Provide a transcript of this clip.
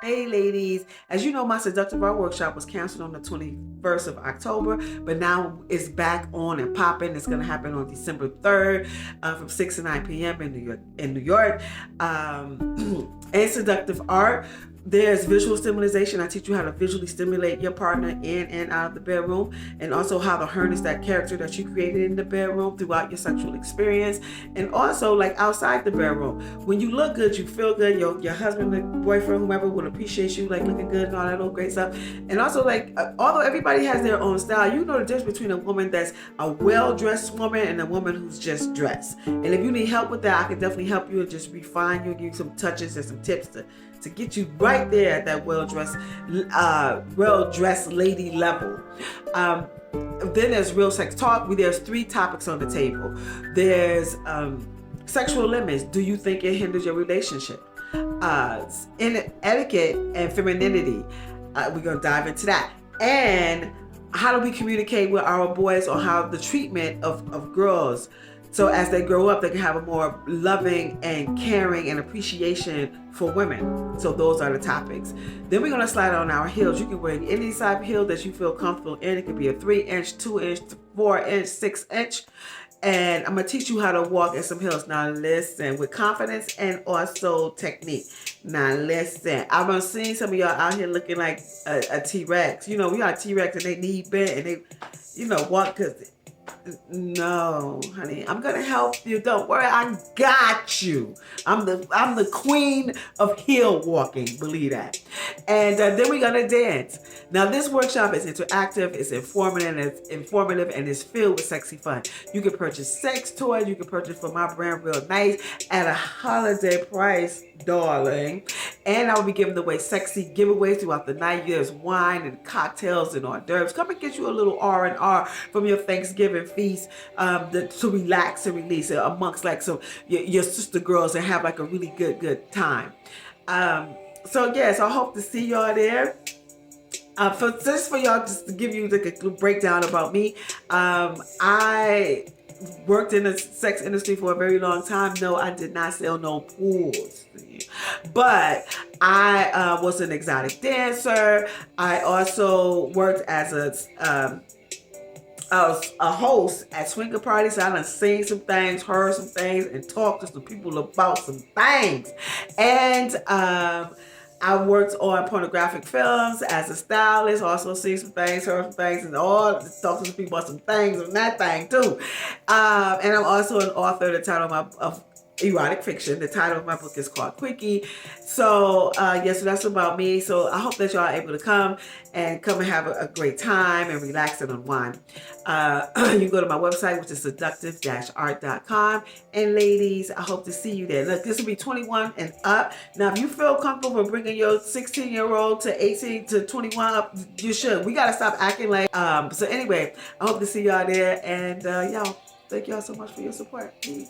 Hey ladies, as you know, my Seductive ArT Workshop was canceled on the 21st of October, but now it's back on and popping. It's going to happen on December 3rd from 6 to 9 p.m. in New York. And Seductive ArT. There's visual stimulation. I teach you how to visually stimulate your partner in and out of the bedroom, and also how to harness that character that you created in the bedroom throughout your sexual experience, and also like outside the bedroom. When you look good, you feel good. Your husband, the boyfriend, whoever will appreciate you, like looking good and all that little great stuff. And also, like, although everybody has their own style, you know the difference between a woman that's a well-dressed woman and a woman who's just dressed. And if you need help with that, I can definitely help you and just refine you, give you some touches and some tips to get you right there at that well-dressed lady level. Then there's real sex talk. There's 3 topics on the table. There's sexual limits. Do you think it hinders your relationship? In etiquette and femininity. We're gonna dive into that. And how do we communicate with our boys on how the treatment of girls, so as they grow up, they can have a more loving and caring and appreciation for women. So those are the topics. Then we're gonna slide on our heels. You can wear any type of heel that you feel comfortable in. It could be a 3-inch, 2-inch, 4-inch, 6-inch. And I'm gonna teach you how to walk in some heels. Now listen, with confidence and also technique. Now listen, I've been seeing some of y'all out here looking like a T-Rex. You know, we got T-Rex and they knee bent and they, you know, walk, because no, honey, I'm gonna help you. Don't worry, I got you. I'm the queen of heel walking. Believe that. And then we're gonna dance. Now this workshop is interactive, it's informative, and it's filled with sexy fun. You can purchase sex toys. You can purchase from my brand Real Nice at a holiday price, darling. And I will be giving away sexy giveaways throughout the night. There's wine and cocktails and hors d'oeuvres. Come and get you a little R&R from your Thanksgiving feast to relax and release it amongst like some your sister girls and have like a really good time. So yes, I hope to see y'all there. Just for y'all, just to give you like a breakdown about me, I worked in the sex industry for a very long time. No, I did not sell no pools, but I was an exotic dancer. I also worked as a host at swinger parties. So I done seen some things, heard some things, and talked to some people about some things. And I worked on pornographic films as a stylist, also seen some things, heard some things, and all talked to some people about some things on that thing too. And I'm also an author. The title of erotic fiction. The title of my book is called Quickie. So yes, so that's about me. So I hope that y'all are able to come and have a great time and relax and unwind. You can go to my website, which is seductive-art.com. And ladies, I hope to see you there. Look, this will be 21 and up. Now, if you feel comfortable with bringing your 16-year-old to 18 to 21 up, you should. We got to stop acting like, so anyway, I hope to see y'all there. And y'all, thank y'all so much for your support. Peace.